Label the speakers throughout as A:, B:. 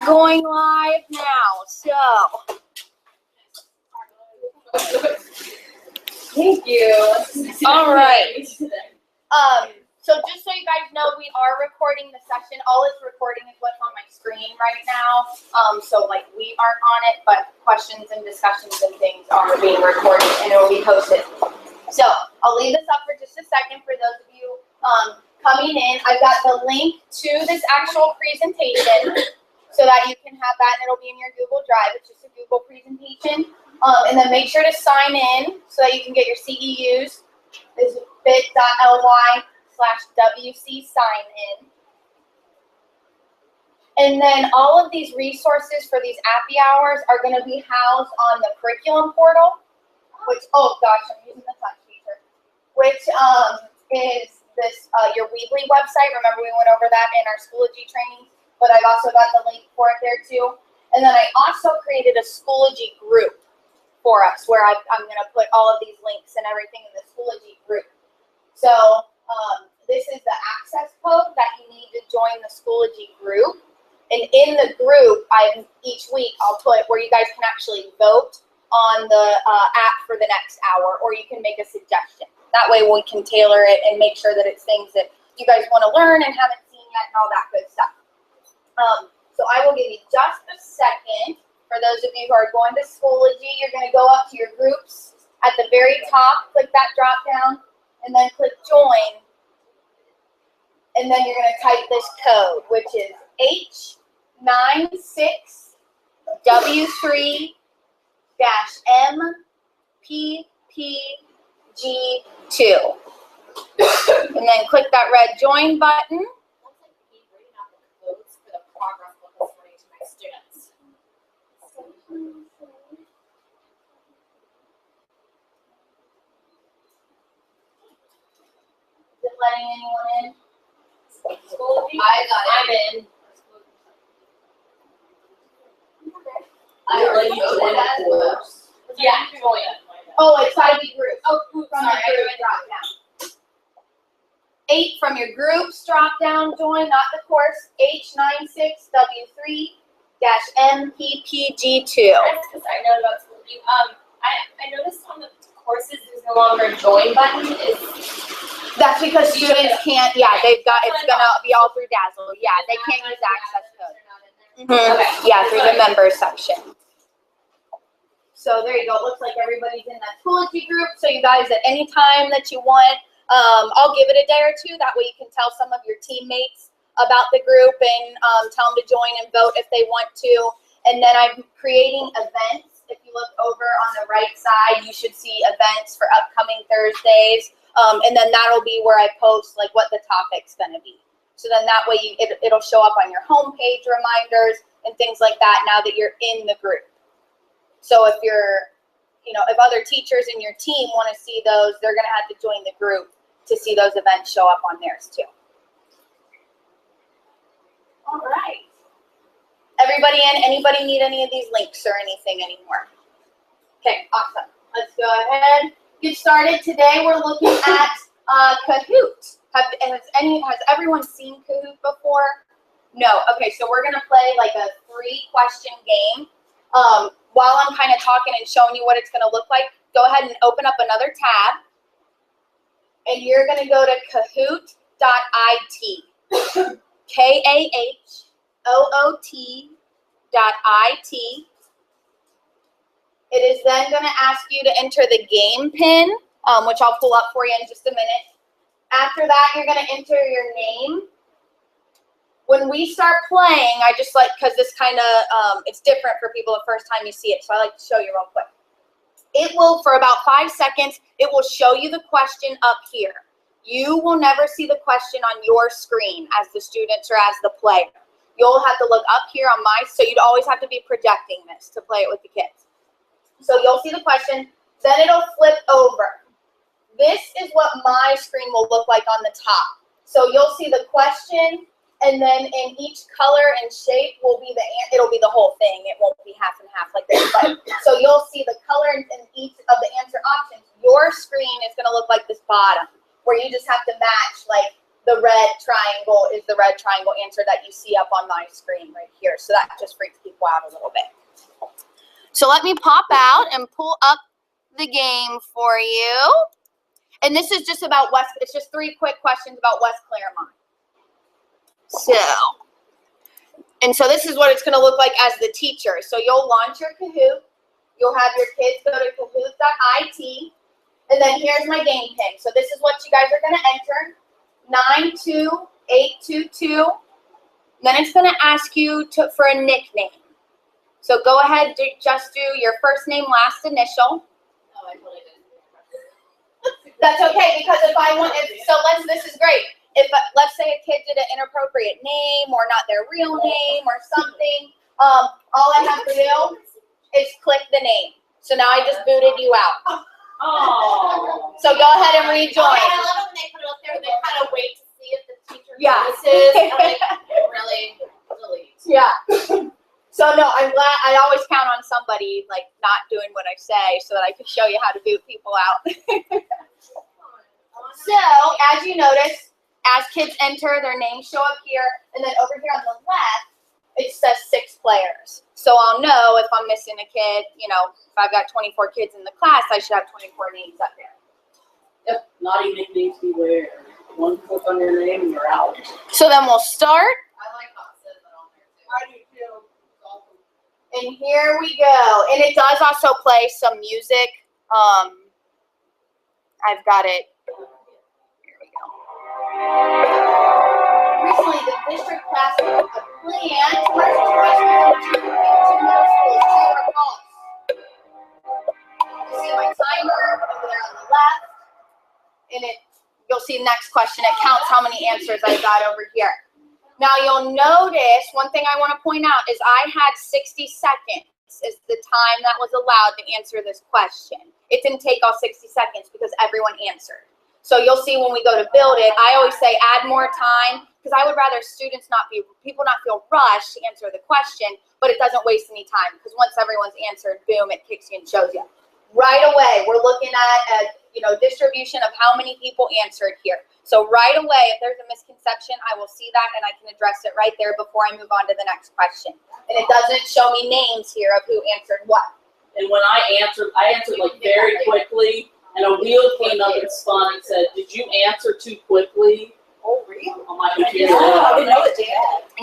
A: Going live now, so.
B: Thank you.
A: All right. So just so you guys know, we are recording the session. All it's recording is what's on my screen right now. So like we aren't on it, but questions and discussions and things are being recorded and it will be posted. So I'll leave this up for just a second for those of you coming in. I've got the link to this actual presentation so that you can have that and it'll be in your Google Drive. It's just a Google presentation. And then make sure to sign in so that you can get your CEUs. This is bit.ly/WC sign in. And then all of these resources for these Appy Hours are going to be housed on the curriculum portal, which, oh gosh, I'm using the touch feature, which is this, your Weebly website. Remember we went over that in our Schoology training, but I've also got the link for it there too. And then I also created a Schoology group for us where I'm going to put all of these links and everything in the Schoology group. So this is the access code that you need to join the Schoology group. And in the group, each week I'll put where you guys can actually vote on the app for the next hour, or you can make a suggestion. That way we can tailor it and make sure that it's things that you guys want to learn and haven't seen yet and all that good stuff. So I will give you just a second. For those of you who are going to Schoology, you're going to go up to your groups at the very top, click that drop down, and then click join. And then you're going to type this code, which is H96W3-MPPG2. And then click that red join button. Is it letting anyone in?
B: I got it. I'm in. I like you join that groups. Yeah, join.
A: Oh, it's gotta be groups.
B: Oh, group.
A: From the group drop down. 8 from your groups drop down join, not the course. H96W3-MPPG2.
B: That's because I know about Schoology. I noticed on the courses there's no longer a join button.
A: That's because students can't. Yeah, it's gonna be all through Dazzle. Yeah, they can't use access code.
B: Okay.
A: Yeah, through the members section. So there you go. It looks like everybody's in that Schoology group. So you guys, at any time that you want, I'll give it a day or two. That way you can tell some of your teammates about the group and tell them to join and vote if they want to. And then I'm creating events. If you look over on the right side, you should see events for upcoming Thursdays. And then that'll be where I post like what the topic's gonna be. So then that way it'll show up on your homepage reminders and things like that now that you're in the group. So if if other teachers in your team want to see those, they're gonna have to join the group to see those events show up on theirs too. All right. Everybody in? Anybody need any of these links or anything anymore? Okay, awesome. Let's go ahead. Get started. Today we're looking at Kahoot. Has everyone seen Kahoot before? No. Okay, so we're gonna play like a 3-question game. While I'm kind of talking and showing you what it's gonna look like, go ahead and open up another tab, and you're gonna go to Kahoot.it. KAHOOT.IT. It is then going to ask you to enter the game pin, which I'll pull up for you in just a minute. After that, you're going to enter your name. When we start playing, I just like, because this kind of, it's different for people the first time you see it, so I like to show you real quick. It will, for about 5 seconds, it will show you the question up here. You will never see the question on your screen as the students or as the player. You'll have to look up here on so you'd always have to be projecting this to play it with the kids. So you'll see the question, then it'll flip over. This is what my screen will look like on the top. So you'll see the question, and then in each color and shape will be it'll be the whole thing. It won't be half and half like this. But so you'll see the color in each of the answer options. Your screen is going to look like this bottom, where you just have to match like the red triangle is the red triangle answer that you see up on my screen right here. So that just freaks people out a little bit. So let me pop out and pull up the game for you. And this is just about it's just 3 quick questions about West Claremont. So this is what it's going to look like as the teacher. So you'll launch your Kahoot. You'll have your kids go to kahoot.it. And then here's my game pin. So this is what you guys are going to enter. 92822. Then it's going to ask you for a nickname. So go ahead, just do your first name, last initial.
B: Oh, I totally didn't.
A: That's okay, because this is great. If let's say a kid did an inappropriate name or not their real name or something, all I have to do is click the name. So now I just booted you out.
B: Oh.
A: So go ahead and rejoin.
B: I love it when they put it up there. They kind of wait to see if the teacher
A: notices.
B: And like, really delete.
A: Yeah. So no, I'm glad. I always count on somebody like not doing what I say so that I can show you how to boot people out. So as you notice, as kids enter, their names show up here, and then over here on the left, it says 6 players. So I'll know if I'm missing a kid. You know, if I've got 24 kids in the class, I should have 24 names up there.
C: Yep, naughty nicknames beware. One click on your name and you're out.
A: So then we'll start.
B: I like how it says that on there too.
C: I do too.
A: And here we go. And it does also play some music. I've got it. Here we go. Recently, the district passed a plan to merge two high schools into two middle schools. True or false? You see my timer over there on the left. And you'll see next question. It counts how many answers I've got over here. Now you'll notice, one thing I want to point out is I had 60 seconds is the time that was allowed to answer this question. It didn't take all 60 seconds because everyone answered. So you'll see when we go to build it, I always say add more time because I would rather people not feel rushed to answer the question, but it doesn't waste any time because once everyone's answered, boom, it kicks you and shows you. Right away, we're looking at a distribution of how many people answered here. So right away, if there's a misconception, I will see that and I can address it right there before I move on to the next question. And it doesn't show me names here of who answered what.
C: And when I answered like very quickly, and a wheel came up and spun and said, "Did you answer too quickly?"
B: Oh, really?
C: On my computer.
B: I didn't know it did.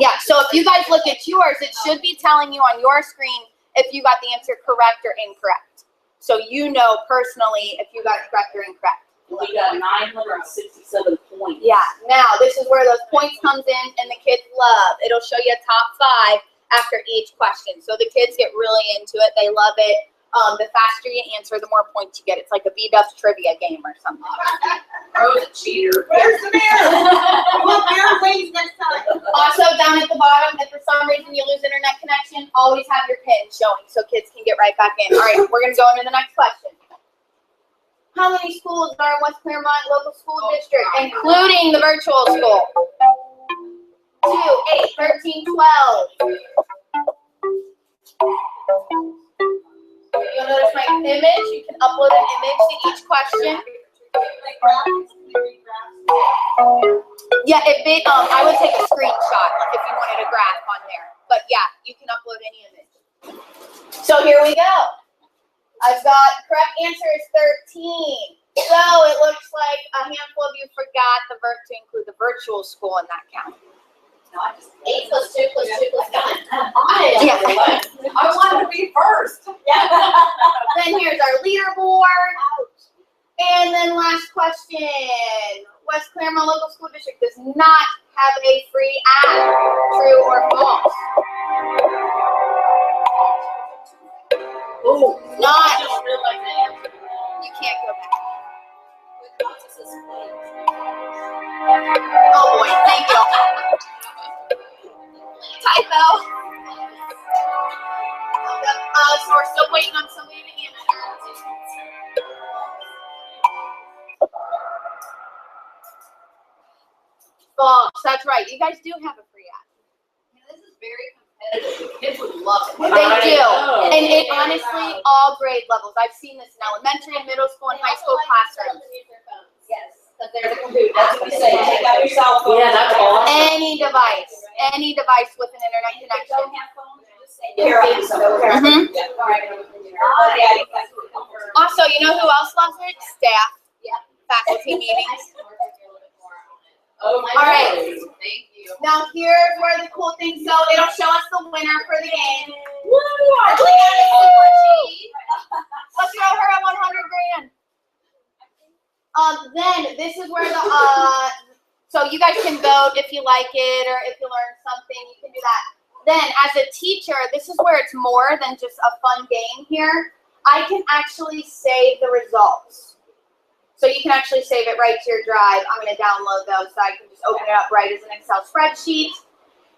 A: Yeah, so if you guys look at yours, it should be telling you on your screen if you got the answer correct or incorrect. So you know personally if you got correct or incorrect.
C: We got 967 points.
A: Yeah, now this is where those points comes in and the kids love. It'll show you a top 5 after each question. So the kids get really into it. They love it. The faster you answer, the more points you get. It's like a B-Dubs trivia game or something.
B: Oh, the cheater.
C: Where's the mirror?
B: Well, mirror wings next time.
A: Also, down at the bottom, if for some reason you lose internet connection, always have your pin showing so kids can get right back in. All right, we're going to go into the next question. How many schools are in West Claremont Local School District, including the virtual school? 2, 8, 13, 12. You'll notice my image. You can upload an image to each question. Yeah, I would take a screenshot if you wanted a graph on there. But yeah, you can upload any image. So here we go. I've got correct answer is 13. So it looks like a handful of you forgot to include the virtual school in that count.
B: No, I just 8 plus 2 plus 2 plus 9.
A: Yeah.
B: I wanted to be first. Yeah.
A: Then here's our leaderboard. And then last question. West Claremont Local School District does not have a free app. True or false?
C: Oh,
A: Not.
C: I just realized the answer.
A: You can't go back. Oh boy, thank you. Typo. So we're still waiting on somebody to answer. False. That's right. You guys do have a free app.
B: This is very competitive. Kids would love it.
A: They do.
C: know.
A: And it honestly, all grade levels. I've seen this in elementary, middle school, and high school classrooms.
B: Yes. But there's a Kahoot, that's what we say, take out your cell phone.
C: Yeah, that's awesome.
A: Any device with an internet
B: If you
A: connection.
B: don't have phones, you just say, here, I
A: Mhm.
B: All right. Yeah, that's what we cover.
A: Also, you know who else loves it? Staff.
B: Yeah.
A: Faculty meetings.
C: Oh,
A: All right.
B: Thank you.
A: Now here's where the cool things go. It'll show us the winner for the game.
C: Woo!
A: Let's throw her at 100 grand. Then this is where so you guys can vote if you like it or if you learn something, you can do that. Then as a teacher, this is where it's more than just a fun game here. I can actually save the results. So you can actually save it right to your drive. I'm going to download those so I can just open it up right as an Excel spreadsheet.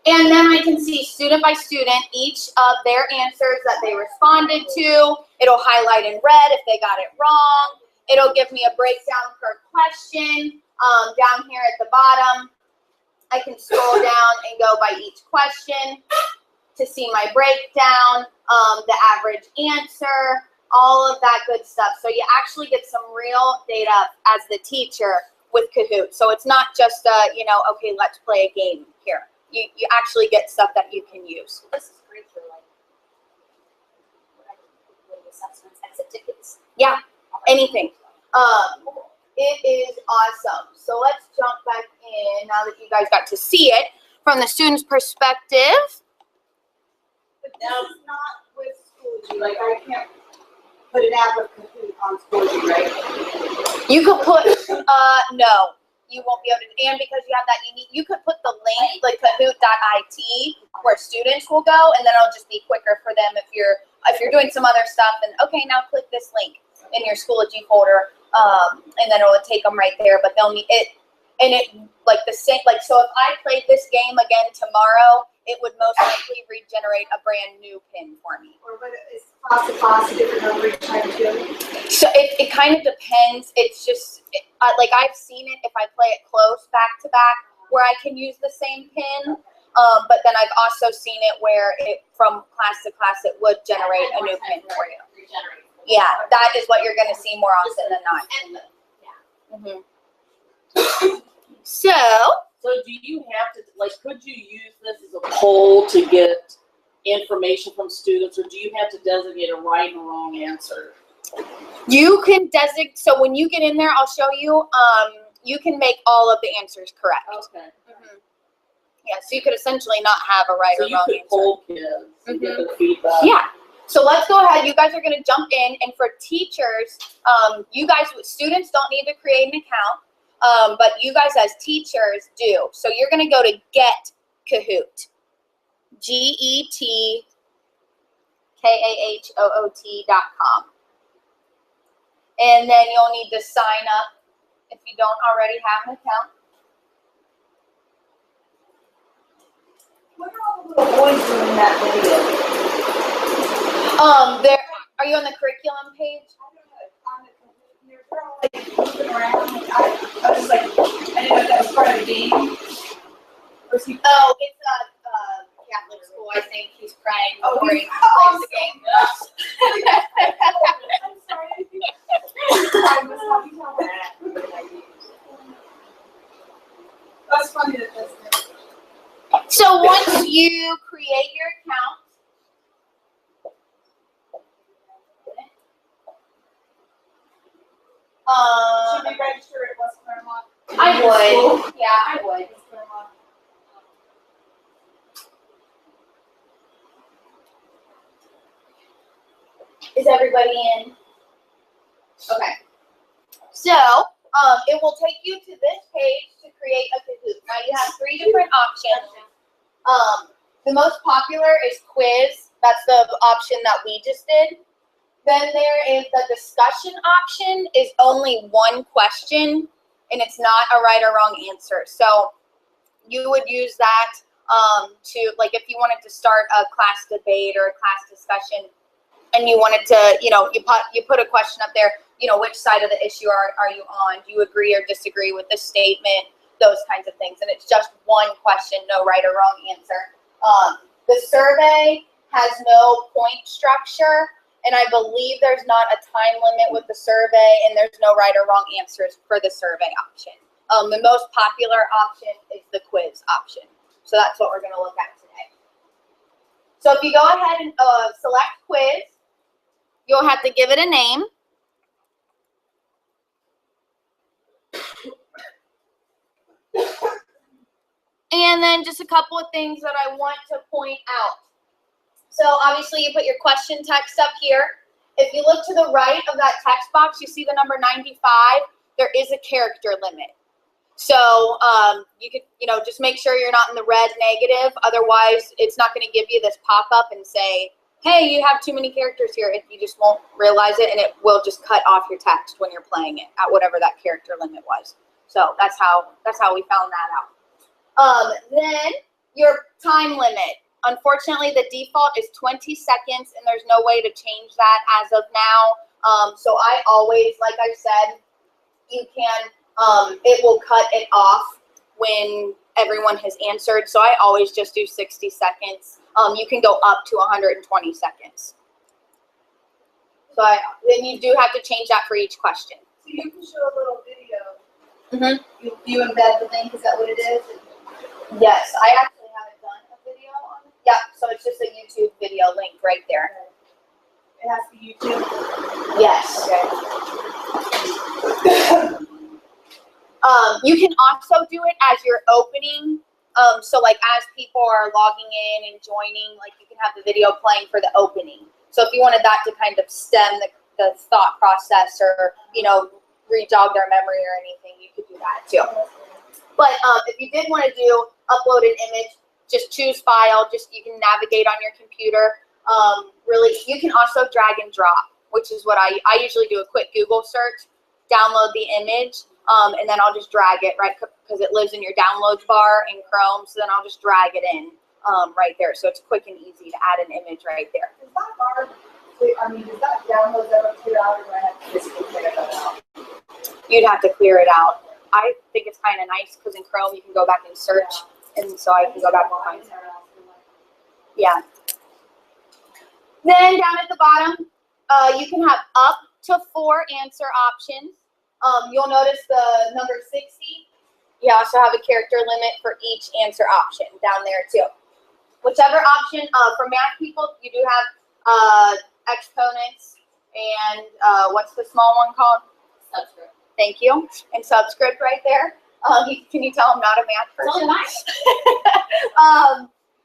A: And then I can see student by student each of their answers that they responded to. It'll highlight in red if they got it wrong. It'll give me a breakdown per question. Down here at the bottom, I can scroll down and go by each question to see my breakdown, the average answer, all of that good stuff. So you actually get some real data as the teacher with Kahoot. So it's not just okay, let's play a game here. You actually get stuff that you can use.
B: This is great for assessments, exit tickets.
A: Yeah, anything. It is awesome. So let's jump back in now that you guys got to see it from the student's perspective.
D: But this is not with Schoology, like I can't put an app of Kahoot on Schoology, right?
A: You could put, no, you won't be able to, and because you have that unique, you could put the link, like kahoot.it, where students will go, and then it'll just be quicker for them if you're doing some other stuff, and okay, now click this link in your Schoology folder, and then it will take them right there, but they'll need it, and it, like the same, like, so if I played this game again tomorrow, it would most likely regenerate a brand new pin for me.
D: Or what is class to class, a different number each time too?
A: So it kind of depends. It's just, like I've seen it if I play it close back to back where I can use the same pin. But then I've also seen it where from class to class, it would generate a new pin for you. Yeah, that is what you're going to see more often than not. So
C: do you have to, like, could you use this as a poll to get information from students, or do you have to designate a right and wrong answer?
A: you can designate, so when you get in there, I'll show you, you can make all of the answers correct.
C: Okay.
A: Yeah, so you could essentially not have a right
C: So
A: or
C: you
A: wrong
C: could
A: answer.
C: poll kids and get their feedback.
A: Yeah. So let's go ahead. You guys are going to jump in, and for teachers, you guys, students don't need to create an account, but you guys as teachers do. So you're going to go to Get Kahoot, GETKAHOOT.com, and then you'll need to sign up if you don't already have an account.
D: What are all the little boys doing that video?
A: There. Are you on the curriculum page?
D: I don't know, on the computer, they're all like moving around, like, I was just like, I didn't know if that was part of the game. Or is he?
A: Oh, it's a Catholic school. I think he's crying
D: Oh,
A: before he
D: he's-
A: plays the game.
D: I'm sorry. I was talking about that. That's funny that that's there.
A: So once you create your account,
D: Should we register at West Claremont?
A: I would. Yeah, I would.
D: West Claremont.
A: Is everybody in? Okay. So, it will take you to this page to create a Kahoot. Now you have 3 different options. The most popular is quiz. That's the option that we just did. Then there is the discussion option, is only one question, and it's not a right or wrong answer. So you would use that to, like, if you wanted to start a class debate or a class discussion, and you wanted to, you put a question up there, which side of the issue are you on? Do you agree or disagree with the statement? Those kinds of things. And it's just one question, no right or wrong answer. The survey has no point structure, And I believe there's not a time limit with the survey, and there's no right or wrong answers for the survey option. The most popular option is the quiz option. So that's what we're going to look at today. So if you go ahead and select quiz, you'll have to give it a name. And then just a couple of things that I want to point out. So obviously you put your question text up here. If you look to the right of that text box, you see the number 95. There is a character limit. So you could, just make sure you're not in the red negative. Otherwise, it's not going to give you this pop-up and say, hey, you have too many characters here. If you just won't realize it, and it will just cut off your text when you're playing it at whatever that character limit was. So that's how we found that out. Then your time limit. Unfortunately, the default is 20 seconds, and there's no way to change that as of now. So I always, like I said, you can, it will cut it off when everyone has answered. So I always just do 60 seconds. You can go up to 120 seconds. So then you do have to change that for each question.
D: So you can show a little video.
A: Mm-hmm.
D: You embed the link, is that what it is?
A: Yes, I actually haven't done a video on it. Yeah, so it's just a YouTube video link right there.
D: It has to be YouTube.
A: Yes.
D: Okay.
A: You can also do it as you're opening. So like as people are logging in and joining, like you can have the video playing for the opening. So if you wanted that to kind of stem the thought process or, re-jog their memory or anything, you could do that too. But if you did want to do upload an image, just choose file, you can navigate on your computer. Really, you can also drag and drop, which is what I usually do a quick Google search, download the image, and then I'll just drag it, right, because it lives in your downloads bar in Chrome, so then I'll just drag it in right there. So it's quick and easy to add an image right there.
D: Is that hard? Does that download ever clear out, or do I have to physically clear that out?
A: You'd have to clear it out. I think it's kind of nice because in Chrome you can go back and search, and so I can go back and find it. Yeah. Then down at the bottom, you can have up to 4 answer options. You'll notice the number 60. You also have a character limit for each answer option down there too. Whichever option, for math people, you do have exponents and what's the small one called?
B: Subscript.
A: Thank you. And subscript right there. Can you tell I'm not a math person?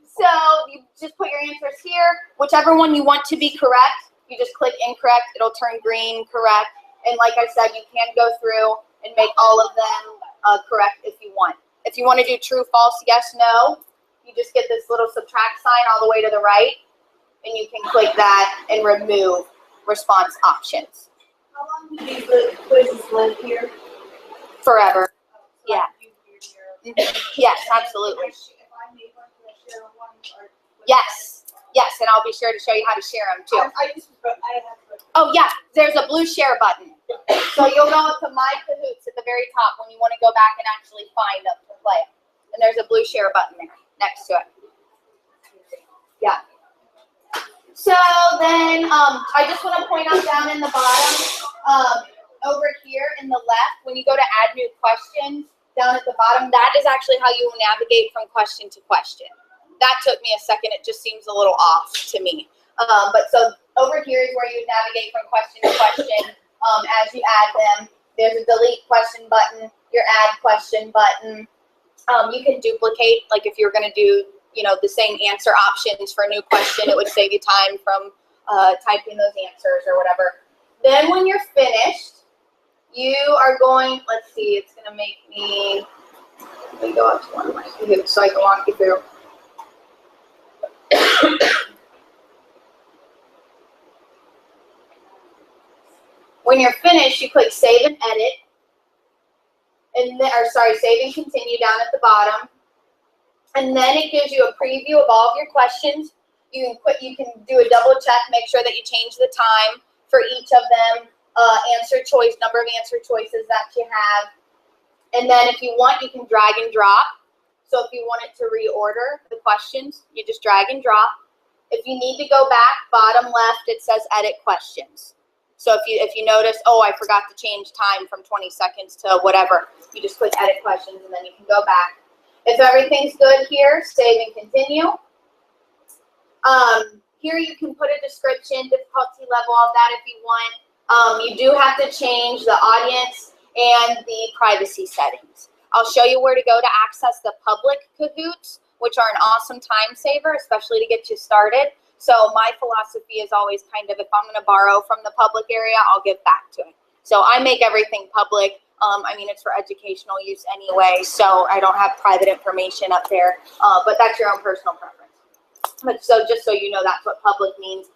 A: So you just put your answers here. Whichever one you want to be correct, you just click incorrect. It'll turn green, correct. And like I said, you can go through and make all of them correct if you want. If you want to do true, false, yes, no, you just get this little subtract sign all the way to the right, and you can click that and remove response options.
D: How long do these quizzes live here?
A: Forever.
D: So
A: Yeah. Yes, absolutely.
D: If I made one, can I share one? Or
A: Yes. Yes, and I'll be sure to show you how to share them too.
D: I have to.
A: Oh yeah, there's a blue share button. So you'll go to My Kahoots at the very top when you want to go back and actually find them to play them. And there's a blue share button there next to it. Yeah. So then I just want to point out down in the bottom, over here in the left, when you go to add new questions, down at the bottom, that is actually how you will navigate from question to question. That took me a second. It just seems a little off to me. But so over here is where you navigate from question to question as you add them. There's a delete question button, your add question button. You can duplicate, like if you're going to do, the same answer options for a new question, it would save you time from typing those answers or whatever. Then when you're finished, you are going, let's see, it's going to make me, let me go up to one of my Kahoots so I can walk you through. When you're finished, you click Save and Edit, and then, Save and Continue down at the bottom, and then it gives you a preview of all of your questions. You can do a double check, make sure that you change the time for each of them, number of answer choices that you have, and then if you want, you can drag and drop. So if you want it to reorder the questions, you just drag and drop. If you need to go back, bottom left, it says edit questions. So if you notice, oh, I forgot to change time from 20 seconds to whatever, you just click edit questions and then you can go back. If everything's good here, save and continue. Here you can put a description, difficulty level, all that if you want. You do have to change the audience and the privacy settings. I'll show you where to go to access the public Kahoots, which are an awesome time saver, especially to get you started. So my philosophy is always kind of, if I'm going to borrow from the public area, I'll give back to it. So I make everything public. I mean, it's for educational use anyway, so I don't have private information up there, but that's your own personal preference. But so just so you know, that's what public means.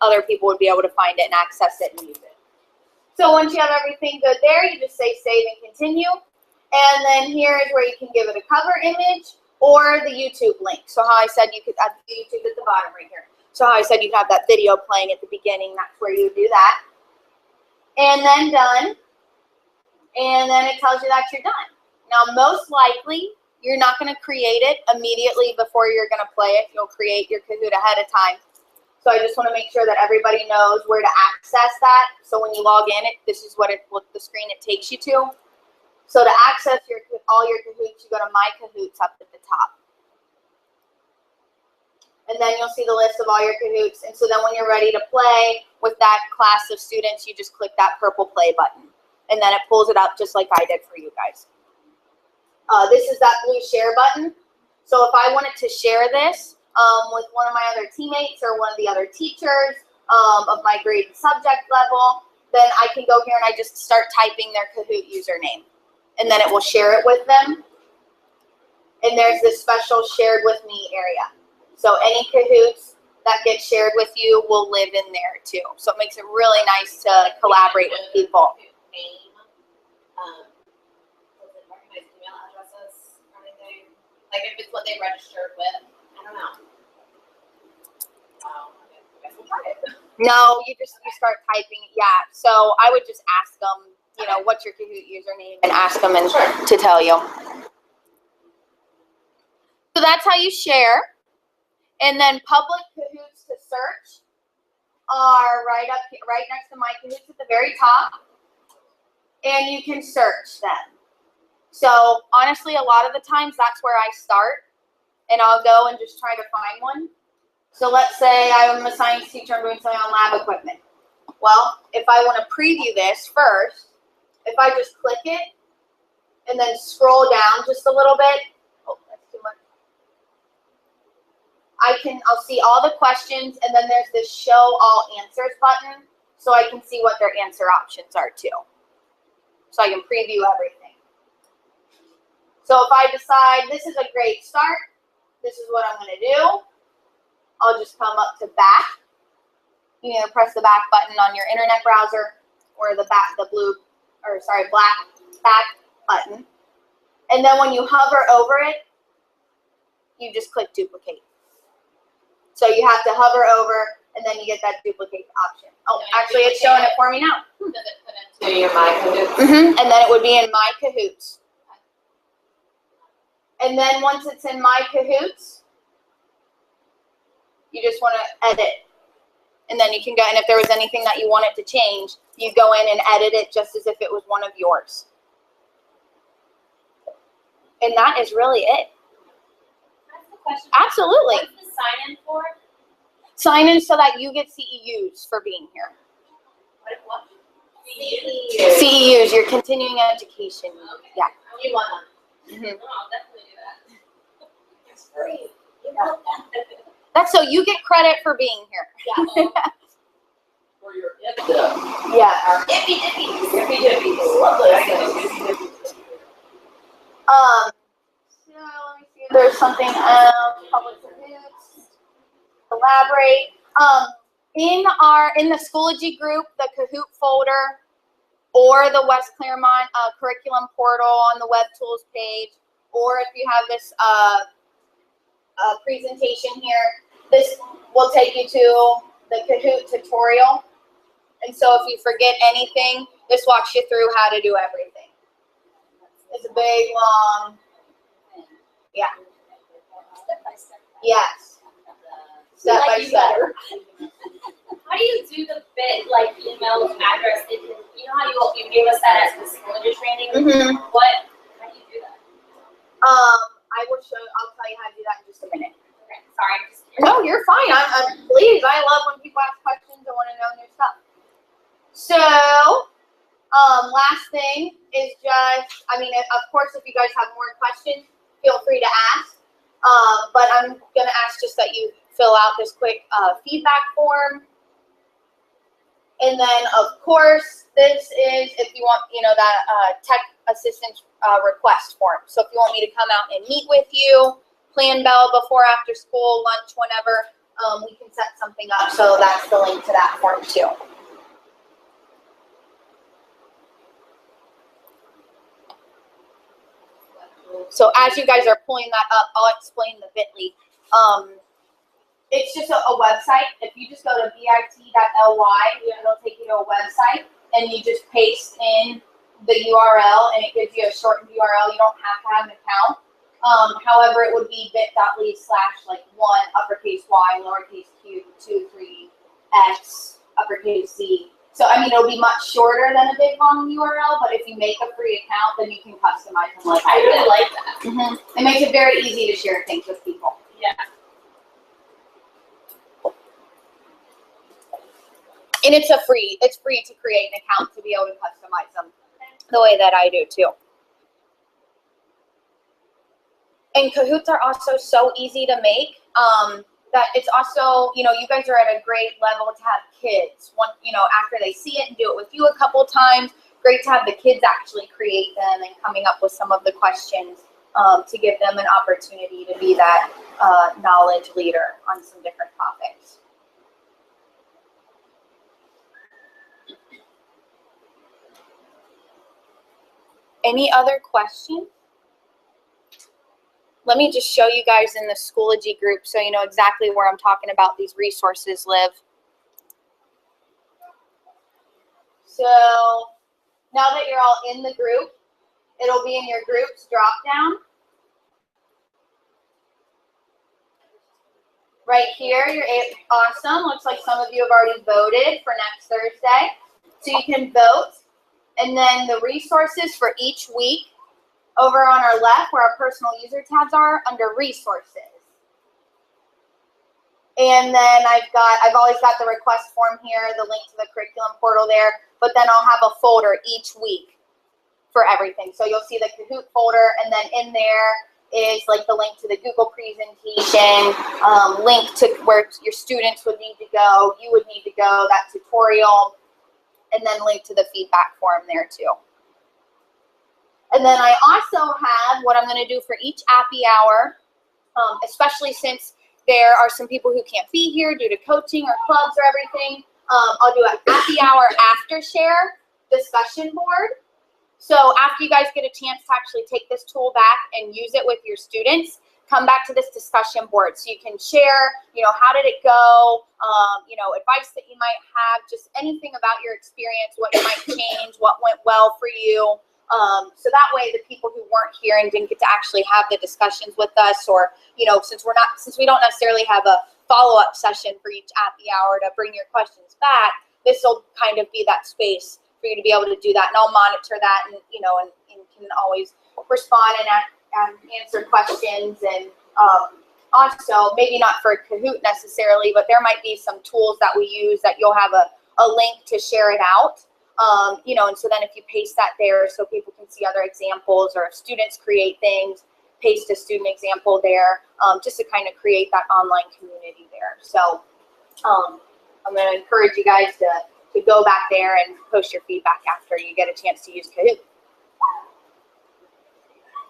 A: Other people would be able to find it and access it and use it. So once you have everything good there, you just say save and continue. And then here is where you can give it a cover image or the YouTube link. So how I said you could add YouTube at the bottom right here. So how I said you'd have that video playing at the beginning, that's where you do that. And then done. And then it tells you that you're done. Now, most likely, you're not going to create it immediately before you're going to play it. You'll create your Kahoot ahead of time. So I just want to make sure that everybody knows where to access that. So when you log in, this is what the screen it takes you to. So to access all your Kahoots, you go to My Kahoots up at the top. And then you'll see the list of all your Kahoots. And so then when you're ready to play with that class of students, you just click that purple play button. And then it pulls it up just like I did for you guys. This is that blue share button. So if I wanted to share this with one of my other teammates or one of the other teachers of my grade and subject level, then I can go here and I just start typing their Kahoot username. And then it will share it with them. And there's this special shared with me area. So any Kahoots that get shared with you will live in there too. So it makes it really nice to collaborate with people.
B: Like if it's what they registered with, I don't know. I guess we'll try it.
A: No, you start typing. Yeah. So I would just ask them, you know, what's your Kahoot username, and ask them to tell you. So that's how you share. And then public Kahoots to search are right up here, right next to My Kahoots at the very top. And you can search them. So honestly, a lot of the times that's where I start, and I'll go and just try to find one. So let's say I'm a science teacher, I'm doing something on lab equipment. Well, if I want to preview this first, if I just click it and then scroll down just a little bit, oh, that's too much. I'll see all the questions, and then there's this show all answers button, so I can see what their answer options are too. So I can preview everything. So if I decide this is a great start, this is what I'm going to do, I'll just come up to back. You either press the back button on your internet browser or the black back button. And then when you hover over it, you just click duplicate. So you have to hover over, and then you get that duplicate option. Oh, actually, it's showing it for me now.
B: Does it put into your My Kahoots?
A: And then it would be in My Kahoots. And then once it's in My Kahoots, you just want to edit. And then you can go, and if there was anything that you wanted to change, you go in and edit it just as if it was one of yours. And that is really it.
B: Can I ask a question?
A: Absolutely.
B: What's the sign-in for?
A: Sign in so that you get CEUs for being here.
B: What?
A: CEUs, your continuing education.
B: Okay.
A: Yeah.
B: You want them.
A: Mm-hmm.
B: Oh, I'll definitely do that. It's free. You know that.
A: That's so you get credit for being here.
B: Yeah.
C: For your IPDA.
A: Yeah.
C: Our ippy dippies. Ippy dippies. Love those things.
A: So let me see if there's something else. Public Kahoots. Collaborate. In the Schoology group, the Kahoot folder, or the West Claremont curriculum portal on the Web Tools page, or if you have this presentation here, this will take you to the Kahoot tutorial. And so if you forget anything, this walks you through how to do everything. It's a big, long, yeah.
B: Step by step.
A: Yes. step
B: Like
A: by
B: you
A: step.
B: better. How do you do the bit like email address? You know how you gave us that as the Schoology training?
A: Mm-hmm.
B: How do you do that?
A: I will show. I'll tell you how to do that in just a minute.
B: Okay, sorry, I'm just curious.
A: No, you're fine. I'm pleased. I love when people ask questions and want to know new stuff. So, last thing is just, I mean, of course, if you guys have more questions, feel free to ask. But I'm going to ask just that you fill out this quick feedback form. And then, of course, this is if you want, that tech assistance request form. So if you want me to come out and meet with you, plan Bell before, after school, lunch, whenever, we can set something up. So that's the link to that form too. So as you guys are pulling that up, I'll explain the bit.ly. It's just a website. If you just go to bit.ly, it'll take you to a website, and you just paste in the URL, and it gives you a shortened URL. You don't have to have an account. However, it would be bit.ly /1 uppercase Y lowercase q 2 3 x uppercase C. So I mean, it'll be much shorter than a big long URL, but if you make a free account, then you can customize them like
B: I
A: I
B: really
A: did.
B: like that.
A: Mm-hmm. It makes it very easy to share things with people.
B: Yeah.
A: And it's free to create an account to be able to customize them the way that I do too. And Kahoots are also so easy to make that it's also, you guys are at a great level to have kids. After they see it and do it with you a couple times, great to have the kids actually create them and coming up with some of the questions to give them an opportunity to be that knowledge leader on some different topics. Any other questions? Let me just show you guys in the Schoology group so you know exactly where I'm talking about these resources live. So now that you're all in the group, it'll be in your groups drop down. Right here, awesome. Looks like some of you have already voted for next Thursday. So you can vote. And then the resources for each week over on our left where our personal user tabs are under resources. And then I've always got the request form here, the link to the curriculum portal there, but then I'll have a folder each week for everything. So you'll see the Kahoot folder, and then in there is like the link to the Google presentation, link to where your students would need to go, you would need to go, that tutorial, and then link to the feedback form there too. And then I also have what I'm going to do for each Appy Hour, especially since there are some people who can't be here due to coaching or clubs or everything. I'll do an Appy Hour after share discussion board. So after you guys get a chance to actually take this tool back and use it with your students, come back to this discussion board so you can share, how did it go, advice that you might have, just anything about your experience, what you might change, what went well for you. So that way the people who weren't here and didn't get to actually have the discussions with us, or, since we don't necessarily have a follow-up session for each Appy Hour to bring your questions back, this will kind of be that space for you to be able to do that. And I'll monitor that and can always respond and answer questions. And also, maybe not for Kahoot necessarily, but there might be some tools that we use that you'll have a link to share it out. And so then if you paste that there so people can see other examples, or if students create things, paste a student example there, just to kind of create that online community there. So I'm going to encourage you guys to go back there and post your feedback after you get a chance to use Kahoot.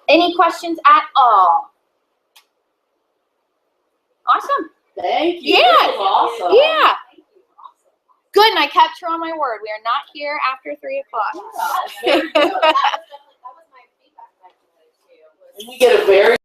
A: Any questions at all? Awesome.
C: Thank you.
A: Yeah.
C: This was awesome.
A: Yeah. Good, and I kept her on my word. We are not here after 3 o'clock.
B: That was my feedback back to those two.
C: And we get a very